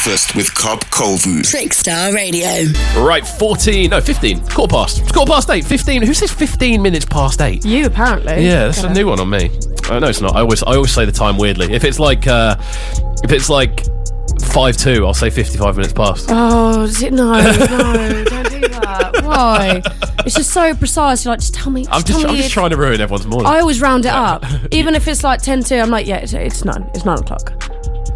Breakfast with KXVU. Trickstar Radio. Right, 15. Quarter past 8. 15. Who says 15 minutes past 8? You, apparently. Yeah, that's a new one on me. No, it's not. I always say the time weirdly. If it's like 5:02, I'll say 55 minutes past. Oh, no, don't do that. Why? It's just so precise. You're like, just tell me. I'm just trying to ruin everyone's morning. I always round it up. Even if it's like 10:02, I'm like, yeah, it's 9. It's 9 o'clock.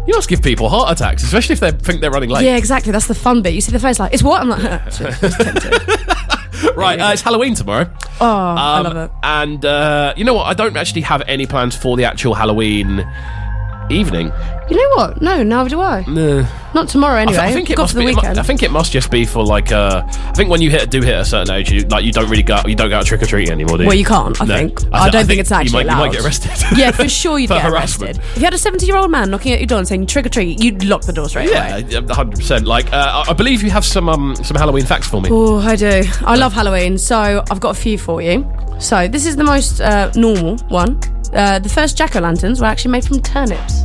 You must give people heart attacks, especially if they think they're running late. Yeah, exactly. That's the fun bit. You see the face like, it's what? I'm like, it's 10:02. Right, it's Halloween tomorrow. Oh, I love it. And you know what? I don't actually have any plans for the actual Halloween evening. You know what? No, neither do I. Not tomorrow anyway. I think it must for the be. weekend. I think it must just be for like. I think when you hit a certain age, you don't really go. You don't go out trick or treating anymore, do you? Well, you can't. I think. I don't think it's actually you might get arrested. Yeah, for sure you'd For get harassment. arrested. If you had a 70-year-old man knocking at your door and saying trick or treat, you'd lock the door straight away. Yeah, 100%. Like, I believe you have some Halloween facts for me. Oh, I do. I love Halloween, so I've got a few for you. So this is the most normal one. The first jack-o'-lanterns were actually made from turnips.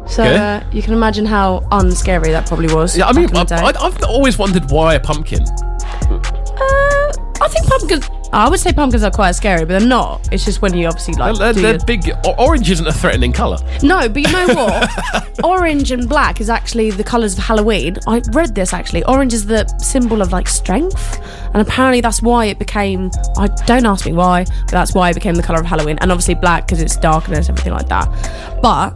So you can imagine how unscary that probably was. Yeah, I mean, I've always wondered why a pumpkin. I think pumpkins. I would say pumpkins are quite scary, but they're not. It's just when you obviously like. They're big. Orange isn't a threatening colour. No, but you know what? Orange and black is actually the colours of Halloween. I read this actually. Orange is the symbol of like strength, and apparently that's why it became. Don't ask me why, but that's why it became the colour of Halloween. And obviously black because it's darkness, everything like that. But.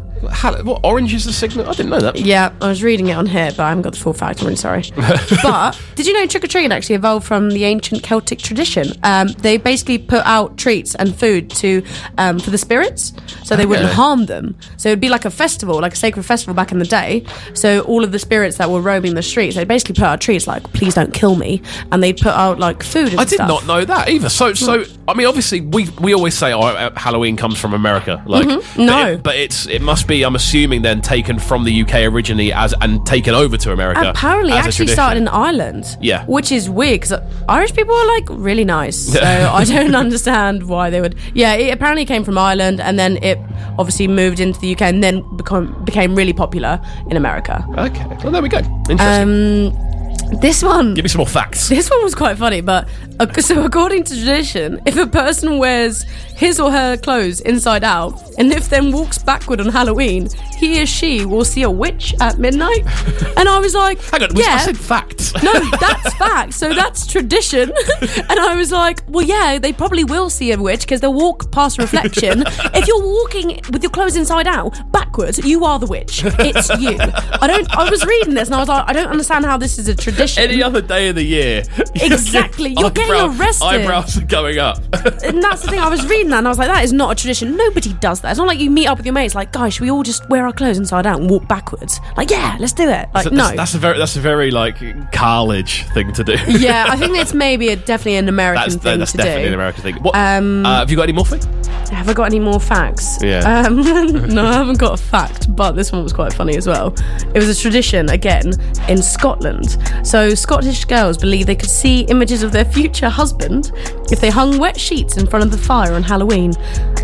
What, orange is the signal? I didn't know that. Yeah, I was reading it on here, but I haven't got the full fact. I'm really sorry. But did you know trick-or-treating actually evolved from the ancient Celtic tradition? They basically put out treats and food for the spirits, so they wouldn't harm them. So it'd be like a festival, like a sacred festival back in the day. So all of the spirits that were roaming the streets, they basically put out treats like, please don't kill me, and they put out like food and I stuff. did not know that either. So I mean, obviously we always say Halloween comes from America, like No, but it must be. I'm assuming then taken from the UK originally and taken over to America. Apparently, actually started in Ireland. Yeah, which is weird because Irish people are like really nice. So I don't understand why they would. Yeah, it apparently came from Ireland and then it obviously moved into the UK and then became really popular in America. Okay, well there we go. Interesting. This one. Give me some more facts. This one was quite funny, but so according to tradition, if a person wears his or her clothes inside out, and if then walks backward on Halloween, he or she will see a witch at midnight. And I was like, hang on, I said facts. No, that's fact. So that's tradition. And I was like, well, yeah, they probably will see a witch because they'll walk past a reflection. If you're walking with your clothes inside out backwards, you are the witch. It's you. I was reading this and I was like, I don't understand how this is a tradition. Any other day of the year. Exactly. You're getting arrested. Eyebrows are going up. And that's the thing. I was reading that and I was like, that is not a tradition. Nobody does that. It's not like you meet up with your mates like, guys, should we all just wear our clothes inside out and walk backwards? Like, yeah, let's do it. Like, no. That's a very like college thing to do. Yeah, I think it's maybe definitely an American thing to do. That's definitely an American thing. What, have you got any more for me? Have I got any more facts? Yeah. No, I haven't got a fact, but this one was quite funny as well. It was a tradition, again, in Scotland. So Scottish girls believe they could see images of their future husband if they hung wet sheets in front of the fire on Halloween.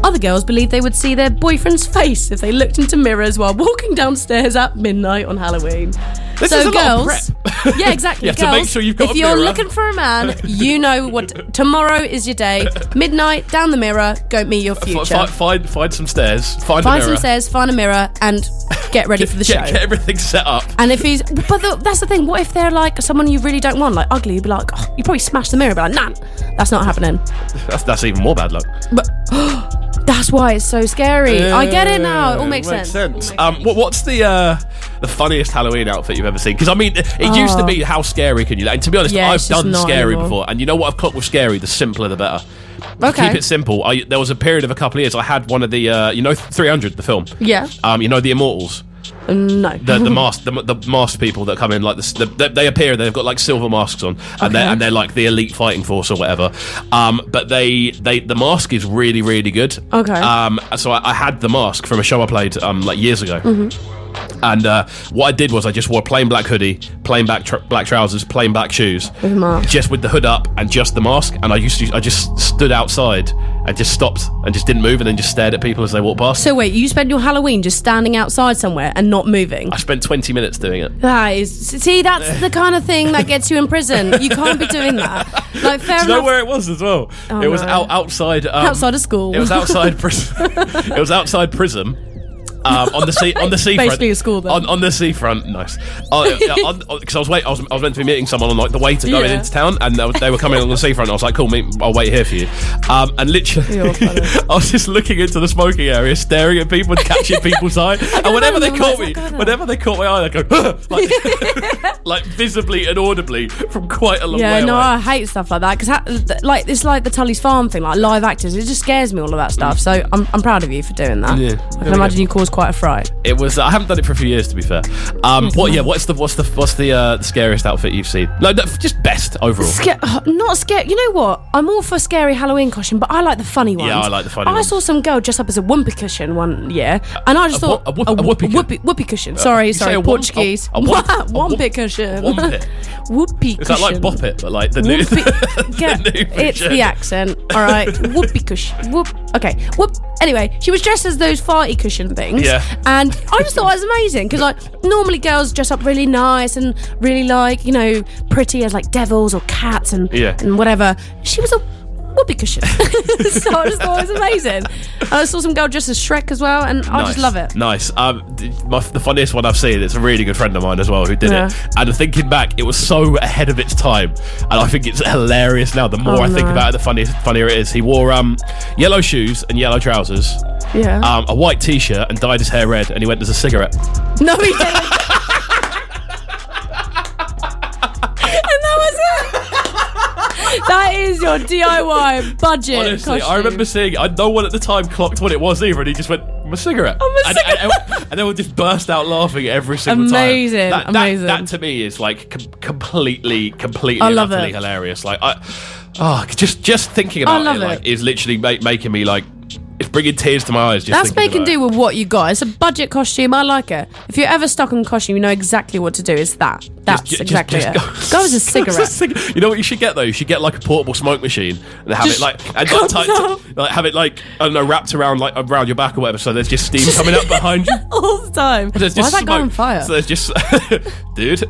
Other girls believe they would see their boyfriend's face if they looked into mirrors while walking downstairs at midnight on Halloween. This is a lot of prep. Yeah, exactly. You have to make sure you've got if you're looking for a man, you know what tomorrow is your day. Midnight, down the mirror, go meet your future. Find some stairs. Find some stairs, find a mirror, and get ready for the show. Get everything set up. And if he's, that's the thing. What if they're like someone you really don't want, like ugly? You'd be like, oh, you probably smash the mirror, but like, nah, that's not happening. That's even more bad luck. But that's why it's so scary. I get it now. It all makes sense. What's the funniest Halloween outfit you've ever seen? Because I mean, it used to be how scary can you? And to be honest, I've done scary before, and you know what I've clocked with scary? The simpler, the better. Okay. To keep it simple, there was a period of a couple of years. I had one of the 300, the film. Yeah. The Immortals. No. The masked people that come in like they appear. They've got like silver masks on, and they're like the elite fighting force or whatever. But the mask is really really good. Okay. So I had the mask from a show I played like years ago. And what I did was I just wore a plain black hoodie, plain black trousers, plain black shoes, With a mask. just with the hood up and just the mask. And I just stood outside and just stopped and just didn't move and then just stared at people as they walked past. So wait, you spent your Halloween just standing outside somewhere and not moving? I spent 20 minutes doing it. That is, see, that's the kind of thing that gets you in prison. You can't be doing that. Like, fair Do you know enough. where it was as well? Oh, it was no. outside. Outside of school. It was outside prison. It was outside Prism. On the seafront. Basically a school then. On the seafront, nice. Because I was meant to be meeting someone on like the way to going into town, and they were coming on the seafront. I was like, cool, I'll wait here for you. And literally, You're funny. I was just looking into the smoking area, staring at people and catching people's eye. And whenever they caught my eye, they go like visibly and audibly from quite a long way Yeah, no, away. I hate stuff like that because like it's like the Tully's Farm thing, like live actors. It just scares me, all of that stuff. So I'm proud of you for doing that. Yeah, I can imagine you caused quite a fright. It was. I haven't done it for a few years, to be fair. What's the scariest outfit you've seen? No, just best overall. Not scared. You know what? I'm all for scary Halloween costume, but I like the funny ones. Yeah, I like the funny I ones. saw some girl dressed up as a whoopee cushion one year, and I just thought whoopee cushion. Sorry, Portuguese. Whoopee cushion. Whoopee cushion. Is that like Bop It, but like the new? It's the accent. All right, whoopee cushion. Okay. Anyway, she was dressed as those farty cushion things. Yeah. And I just thought it was amazing because like normally girls dress up really nice and really like, you know, pretty as like devils or cats and whatever. She was a whoopee cushion. So I just thought it was amazing. I saw some girl dressed as Shrek as well, and I just love it. Nice. The funniest one I've seen, it's a really good friend of mine as well who did it. And thinking back, it was so ahead of its time, and I think it's hilarious now. The more I think about it, the funnier it is. He wore yellow shoes and yellow trousers, a white t-shirt, and dyed his hair red, and he went as a cigarette. No, he didn't. And that was it. That is your DIY budget. Honestly, costume. I remember seeing. No one at the time clocked what it was either, and he just went, "I'm a cigarette." And they would just burst out laughing every single time. Amazing. That to me is like completely I love utterly it. hilarious. Like, just thinking about it, like, is literally making me like. It's bringing tears to my eyes. That's making do with what you got. It's a budget costume. I like it. If you're ever stuck on costume, you know exactly what to do. It's that. That's exactly it. Go as a cigarette. You know what you should get though? You should get like a portable smoke machine and have it like have it like, I don't know, wrapped around like around your back or whatever. So there's just steam coming up behind you all the time. Why is that guy on fire? So there's just, dude.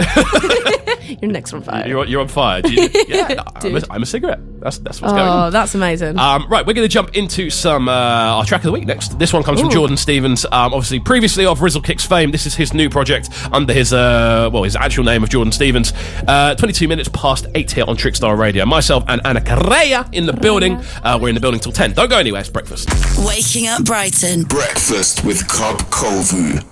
You're next on fire. You're on fire. I'm a cigarette. That's what's going on. Oh, that's amazing. Right, we're going to jump into some our track of the week next. This one comes from Jordan Stevens. Obviously, previously of Rizzle Kicks fame. This is his new project under his actual name of Jordan Stevens. 22 minutes past 8 here on Trickstar Radio. Myself and Anna Correa in the building. We're in the building till 10. Don't go anywhere. It's breakfast. Waking up Brighton. Breakfast with Cub KXVU.